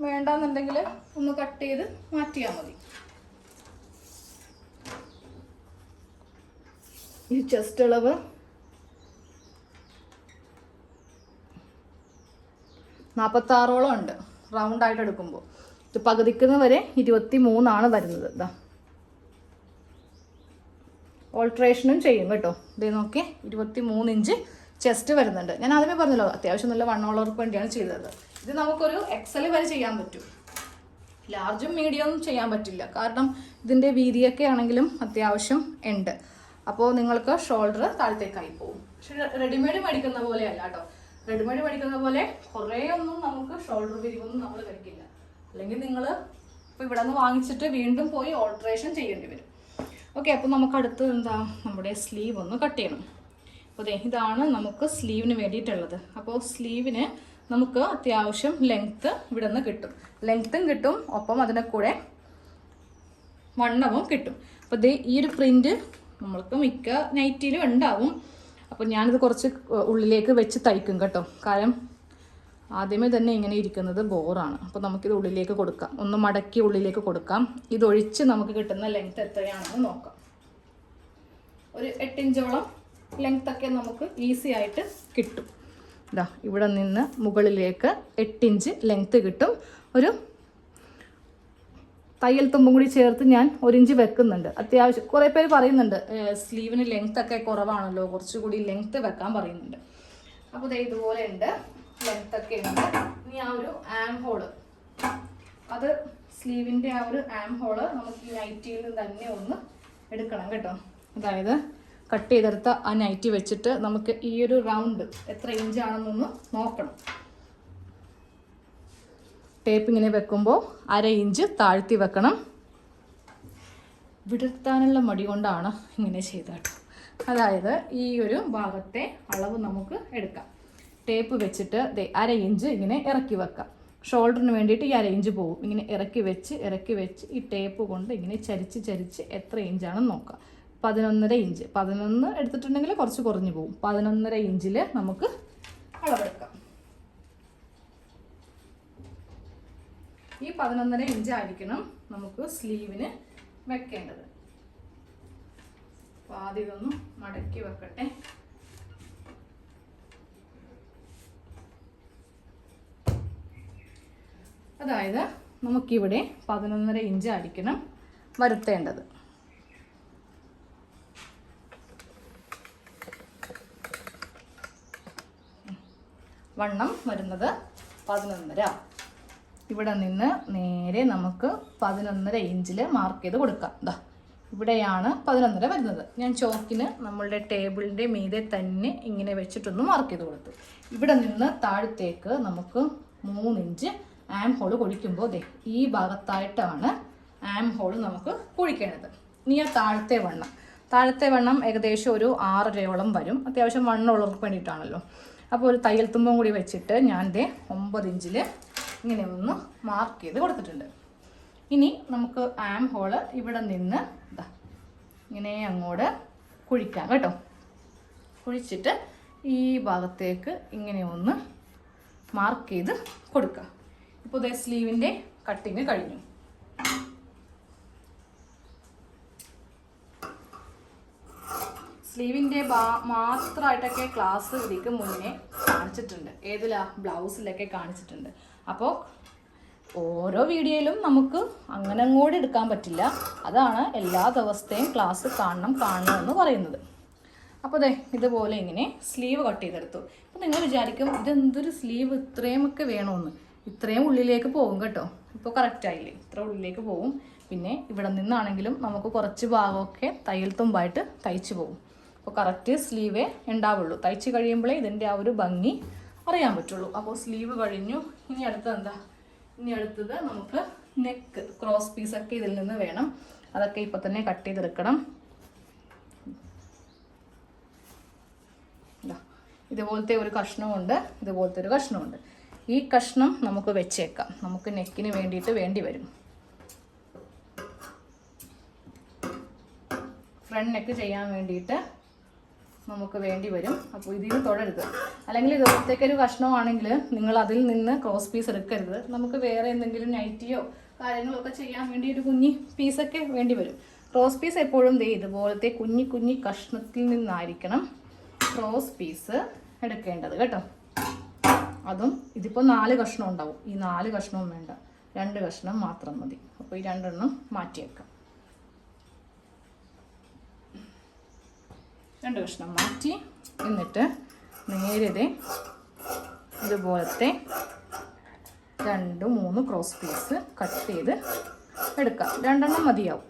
വേണ്ടാന്നുണ്ടെങ്കിൽ ഒന്ന് കട്ട് ചെയ്ത് മാറ്റിയാൽ മതി. ഈ ചെസ്റ്റ് അളവ് 46ഓളം ഉണ്ട് റൗണ്ടായിട്ട് എടുക്കുമ്പോൾ. ഇത് പകുതിക്കുന്ന വരെ 23 വരുന്നത്. ഓൾട്രേഷനും ചെയ്യും കേട്ടോ. ഇതേ നോക്കി 23 ഇഞ്ച് ചെസ്റ്റ് വരുന്നുണ്ട്. ഞാൻ ആദ്യമേ പറഞ്ഞല്ലോ അത്യാവശ്യം നല്ല വണ്ണമുള്ളവർക്ക് വേണ്ടിയാണ് ചെയ്തത്. ഇത് നമുക്കൊരു എക്സൽ വരെ ചെയ്യാൻ പറ്റും. ലാർജും മീഡിയവും ചെയ്യാൻ പറ്റില്ല, കാരണം ഇതിൻ്റെ വീതിയൊക്കെ ആണെങ്കിലും അത്യാവശ്യം ഉണ്ട്. അപ്പോൾ നിങ്ങൾക്ക് ഷോൾഡർ താഴത്തേക്കായി പോകും. പക്ഷെ റെഡിമെയ്ഡ് മേടിക്കുന്ന പോലെയല്ല കേട്ടോ. റെഡിമെയ്ഡ് മേടിക്കുന്ന പോലെ കുറേ ഒന്നും നമുക്ക് ഷോൾഡർ വിരിവൊന്നും നമ്മൾ കഴിക്കില്ല. അല്ലെങ്കിൽ നിങ്ങൾ ഇപ്പോൾ ഇവിടെ നിന്ന് വാങ്ങിച്ചിട്ട് വീണ്ടും പോയി ഓൾട്രേഷൻ ചെയ്യേണ്ടി വരും. ഓക്കെ, അപ്പോൾ നമുക്ക് അടുത്ത് നമ്മുടെ സ്ലീവ് ഒന്ന് കട്ട് ചെയ്യണം. അപ്പോൾ ഇതാണ് നമുക്ക് സ്ലീവിന് വേണ്ടിയിട്ടുള്ളത്. അപ്പോൾ സ്ലീവിന് നമുക്ക് അത്യാവശ്യം ലെങ്ത്ത് ഇവിടെ നിന്ന് കിട്ടും. ലെങ്ത്തും കിട്ടും, ഒപ്പം അതിനെ കൂടെ വണ്ണവും കിട്ടും. അപ്പോൾ ഈ ഒരു പ്രിൻറ്റ് നമ്മൾക്ക് മിക്ക നൈറ്റിയിലും ഉണ്ടാവും. അപ്പോൾ ഞാനിത് കുറച്ച് ഉള്ളിലേക്ക് വെച്ച് തയ്ക്കും കേട്ടോ. കാരണം ആദ്യമേ തന്നെ ഇങ്ങനെ ഇരിക്കുന്നത് ബോറാണ്. അപ്പോൾ നമുക്കിത് ഉള്ളിലേക്ക് കൊടുക്കാം, ഒന്ന് മടക്കി ഉള്ളിലേക്ക് കൊടുക്കാം. ഇതൊഴിച്ച് നമുക്ക് കിട്ടുന്ന ലെങ്ത് എത്രയാണെന്ന് നോക്കാം. ഒരു 8 ഇഞ്ചോളം ലെങ്ത്തൊക്കെ നമുക്ക് ഈസി ആയിട്ട് കിട്ടും. ഇതാ ഇവിടെ നിന്ന് മുകളിലേക്ക് 8 ഇഞ്ച് ലെങ്ത്ത് കിട്ടും. ഒരു തയ്യൽ തുമ്പും കൂടി ചേർത്ത് ഞാൻ 1 ഇഞ്ച് വെക്കുന്നുണ്ട്. അത്യാവശ്യം കുറേ പേര് പറയുന്നുണ്ട് സ്ലീവിന് ലെങ്ത്തൊക്കെ കുറവാണല്ലോ, കുറച്ചുകൂടി ലെങ്ത്ത് വെക്കാൻ പറയുന്നുണ്ട്. അപ്പോൾ ഇത് ഇതുപോലെ ഉണ്ട്, ലെങ്ത്തൊക്കെ ഉണ്ട്. ഇനി ആ ഒരു ആം ഹോള്, അത് സ്ലീവിൻ്റെ ആ ഒരു ആം ഹോള് നമുക്ക് ഈ നൈറ്റിയിൽ നിന്ന് തന്നെ ഒന്ന് എടുക്കണം കേട്ടോ. അതായത് കട്ട് ചെയ്തെടുത്ത ആ നൈറ്റി വെച്ചിട്ട് നമുക്ക് ഈ ഒരു റൗണ്ട് എത്ര ഇഞ്ചാണെന്നൊന്ന് നോക്കണം. ടേപ്പ് ഇങ്ങനെ വെക്കുമ്പോൾ 1/2 ഇഞ്ച് താഴ്ത്തി വെക്കണം. വിടർത്താനുള്ള മടി കൊണ്ടാണ് ഇങ്ങനെ ചെയ്തത്. അതായത് ഈ ഒരു ഭാഗത്തെ അളവ് നമുക്ക് എടുക്കാം. ടേപ്പ് വെച്ചിട്ട് 1/2 ഇഞ്ച് ഇങ്ങനെ ഇറക്കി വെക്കാം. ഷോൾഡറിന് വേണ്ടിയിട്ട് ഈ 1/2 ഇഞ്ച് പോകും. ഇങ്ങനെ ഇറക്കി വെച്ച് ഈ ടേപ്പ് കൊണ്ട് ഇങ്ങനെ ചരിച്ച് എത്ര ഇഞ്ചാണെന്ന് നോക്കാം. 11.5 ഇഞ്ച്. 11 എടുത്തിട്ടുണ്ടെങ്കിൽ കുറച്ച് കുറഞ്ഞു പോകും. 11.5 ഇഞ്ചിൽ നമുക്ക് അളവെടുക്കാം. ഈ 11.5 ഇഞ്ച് ആയിരിക്കണം നമുക്ക് സ്ലീവിന് വെക്കേണ്ടത്. അപ്പോൾ ആദ്യം ഇതൊന്ന് മടക്കി വെക്കട്ടെ. അതായത് നമുക്കിവിടെ 11.5 ഇഞ്ച് ആയിരിക്കണം വരുത്തേണ്ടത്. വണ്ണം വരുന്നത് 11.5. ഇവിടെ നിന്ന് നേരെ നമുക്ക് 11.5 ഇഞ്ചിൽ മാർക്ക് ചെയ്ത് കൊടുക്കാം. ദാ ഇവിടെയാണ് 11.5 വരുന്നത്. ഞാൻ ചോക്കിന് നമ്മളുടെ ടേബിളിൻ്റെ മീതെ തന്നെ ഇങ്ങനെ വെച്ചിട്ടൊന്ന് മാർക്ക് ചെയ്ത് കൊടുത്തു. ഇവിടെ നിന്ന് താഴത്തേക്ക് നമുക്ക് 3 ഇഞ്ച് ആം ഹോൾ കുഴിക്കുമ്പോൾ ഈ ഭാഗത്തായിട്ടാണ് ആം ഹോൾ നമുക്ക് കുഴിക്കേണ്ടത്. ഇനി ആ താഴത്തെ വണ്ണം ഏകദേശം ഒരു 6.5 വരും. അത്യാവശ്യം വണ്ണമുള്ളവർക്ക് വേണ്ടിയിട്ടാണല്ലോ. അപ്പോൾ ഒരു തയ്യൽ തുമ്പും കൂടി വെച്ചിട്ട് ഞാൻ 9 ഇഞ്ചിൽ ഇങ്ങനെ ഒന്ന് മാർക്ക് ചെയ്ത് കൊടുത്തിട്ടുണ്ട്. ഇനി നമുക്ക് ആം ഹോള് ഇവിടെ നിന്ന് ഇങ്ങനെ അങ്ങോട്ട് കുഴിക്കാം കേട്ടോ. കുഴിച്ചിട്ട് ഈ ഭാഗത്തേക്ക് ഇങ്ങനെ ഒന്ന് മാർക്ക് ചെയ്ത് കൊടുക്കുക. ഇപ്പോൾ ദേ സ്ലീവിൻ്റെ കട്ടിങ് കഴിഞ്ഞു. സ്ലീവിൻ്റെ മാത്രമായിട്ടൊക്കെ ക്ലാസ് ഇതിലേക്ക് മുന്നേ കാണിച്ചിട്ടുണ്ട്. ഏതിലാ? ബ്ലൗസിലൊക്കെ കാണിച്ചിട്ടുണ്ട്. അപ്പോൾ ഓരോ വീഡിയോയിലും നമുക്ക് അങ്ങനെ അങ്ങോട്ട് എടുക്കാൻ പറ്റില്ല. അതാണ് എല്ലാ ദിവസത്തെയും ക്ലാസ് കാണണമെന്ന് പറയുന്നത്. അപ്പോൾ ഇതുപോലെ ഇങ്ങനെ സ്ലീവ് കട്ട് ചെയ്തെടുത്തു. അപ്പോൾ നിങ്ങൾ വിചാരിക്കും ഇതെന്തൊരു സ്ലീവ് ഇത്രയുമൊക്കെ വേണമെന്ന്. ഇത്രയും ഉള്ളിലേക്ക് പോകും കേട്ടോ. ഇപ്പോൾ കറക്റ്റായില്ലേ? ഇത്ര ഉള്ളിലേക്ക് പോകും. പിന്നെ ഇവിടെ നിന്നാണെങ്കിലും നമുക്ക് കുറച്ച് ഭാഗമൊക്കെ തയ്യൽ തുമ്പായിട്ട് തയ്ച്ച് പോകും. അപ്പോൾ കറക്റ്റ് സ്ലീവേ ഉണ്ടാവുള്ളൂ. തയ്ച്ച് കഴിയുമ്പോഴേ ഇതിൻ്റെ ആ ഒരു ഭംഗി അറിയാൻ പറ്റുള്ളൂ. അപ്പോൾ സ്ലീവ് കഴിഞ്ഞു. ഇനി അടുത്തത് നമുക്ക് നെക്ക് ക്രോസ് പീസൊക്കെ ഇതിൽ നിന്ന് വേണം. അതൊക്കെ ഇപ്പോൾ തന്നെ കട്ട് ചെയ്തെടുക്കണം. ഇതുപോലത്തെ ഒരു കഷ്ണമുണ്ട്, ഇതുപോലത്തെ ഒരു കഷ്ണമുണ്ട്. ഈ കഷ്ണം നമുക്ക് വെച്ചേക്കാം. നമുക്ക് നെക്കിന് വേണ്ടിയിട്ട് വേണ്ടി വരും. ഫ്രണ്ട് നെക്ക് ചെയ്യാൻ വേണ്ടിയിട്ട് നമുക്ക് വേണ്ടി വരും. അപ്പോൾ ഇതിന് തൊടരുത്. അല്ലെങ്കിൽ ഇതുപോലത്തേക്കൊരു കഷ്ണമാണെങ്കിൽ നിങ്ങൾ അതിൽ നിന്ന് ക്രോസ് പീസ് എടുക്കരുത്. നമുക്ക് വേറെ എന്തെങ്കിലും നൈറ്റിയോ കാര്യങ്ങളൊക്കെ ചെയ്യാൻ വേണ്ടി ഒരു കുഞ്ഞി പീസൊക്കെ വേണ്ടി വരും. ക്രോസ് പീസ് എപ്പോഴും ഇതുപോലത്തെ കുഞ്ഞി കഷ്ണത്തിൽ നിന്നായിരിക്കണം ക്രോസ് പീസ് എടുക്കേണ്ടത് കേട്ടോ. അതും ഇതിപ്പോൾ 4 കഷ്ണം ഉണ്ടാവും. ഈ 4 കഷ്ണവും വേണ്ട, 2 കഷ്ണം മാത്രം മതി. അപ്പോൾ ഈ 2 എണ്ണം മാറ്റിയേക്കാം. 2 കഷ്ണം മാറ്റി എന്നിട്ട് നേരെ ഇതുപോലത്തെ 2-3 ക്രോസ് പീസ് കട്ട് ചെയ്ത് എടുക്കാം. 2 എണ്ണം മതിയാവും.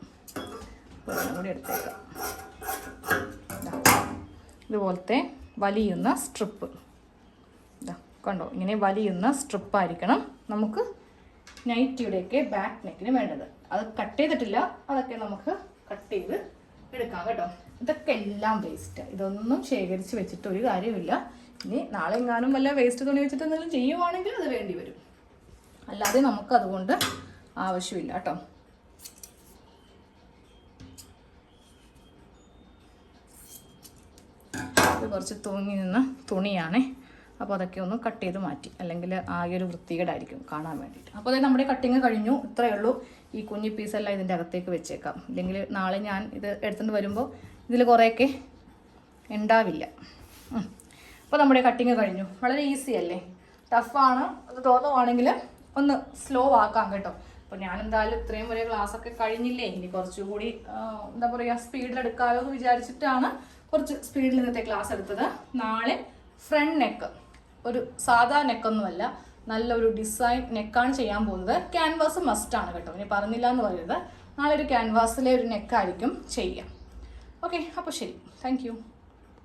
ഒരെണ്ണം കൂടി എടുത്തേക്കാം. ഇതുപോലത്തെ വലിയുന്ന സ്ട്രിപ്പ് കണ്ടോ, ഇങ്ങനെ വലിയുന്ന സ്ട്രിപ്പായിരിക്കണം നമുക്ക് നൈറ്റിയുടെയൊക്കെ ബാക്ക് നെക്കിന് വേണ്ടത്. അത് കട്ട് ചെയ്തിട്ടില്ല, അതൊക്കെ നമുക്ക് കട്ട് ചെയ്ത് എടുക്കാം കേട്ടോ. ഇതൊക്കെ എല്ലാം വേസ്റ്റ്. ഇതൊന്നും ശേഖരിച്ച് വെച്ചിട്ട് ഒരു കാര്യമില്ല. ഇനി നാളെ എങ്ങാനും വല്ല വേസ്റ്റ് തുണി വെച്ചിട്ട് എന്തെങ്കിലും ചെയ്യുവാണെങ്കിൽ അത് വേണ്ടി വരും. അല്ലാതെ നമുക്ക് അതുകൊണ്ട് ആവശ്യമില്ല കേട്ടോ. ഇത് കുറച്ച് തൂങ്ങി നിന്ന തുണിയാണേ, അപ്പോൾ അതൊക്കെ ഒന്ന് കട്ട് ചെയ്ത് മാറ്റി, അല്ലെങ്കിൽ ആകെ ഒരു വൃത്തികേടായിരിക്കും കാണാൻ വേണ്ടിയിട്ട്. അപ്പോൾ അതായത് നമ്മുടെ കട്ടിങ് കഴിഞ്ഞു. ഇത്രയേ ഉള്ളൂ. ഈ കുഞ്ഞി പീസെല്ലാം ഇതിൻ്റെ അകത്തേക്ക് വെച്ചേക്കാം, ഇല്ലെങ്കിൽ നാളെ ഞാൻ ഇത് എടുത്തുകൊണ്ട് വരുമ്പോൾ ഇതിൽ കുറേയൊക്കെ ഉണ്ടാവില്ല. അപ്പോൾ നമ്മുടെ കട്ടിങ് കഴിഞ്ഞു. വളരെ ഈസി അല്ലേ? ടഫാണ് അത് തോന്നുവാണെങ്കിൽ ഒന്ന് സ്ലോ ആക്കാം കേട്ടോ. അപ്പോൾ ഞാൻ എന്തായാലും ഇത്രയും വരെ ക്ലാസ്സൊക്കെ കഴിഞ്ഞില്ലേ, ഇനി കുറച്ചുകൂടി എന്താ പറയുക സ്പീഡിലെടുക്കാമല്ലോ എന്ന് വിചാരിച്ചിട്ടാണ് കുറച്ച് സ്പീഡിൽ ഇന്നത്തെ ക്ലാസ് എടുത്തത്. നാളെ ഫ്രണ്ട് നെക്ക്, ഒരു സാധാ നെക്കൊന്നുമല്ല, നല്ലൊരു ഡിസൈൻ നെക്കാണ് ചെയ്യാൻ പോകുന്നത്. ക്യാൻവാസ് മസ്റ്റാണ് കേട്ടോ, ഇനി പറഞ്ഞില്ല എന്ന് പറയരുത്. നാളെ ഒരു ക്യാൻവാസിലെ ഒരു നെക്കായിരിക്കും ചെയ്യാം. ഓക്കെ, അപ്പോൾ ശരി, താങ്ക് യു.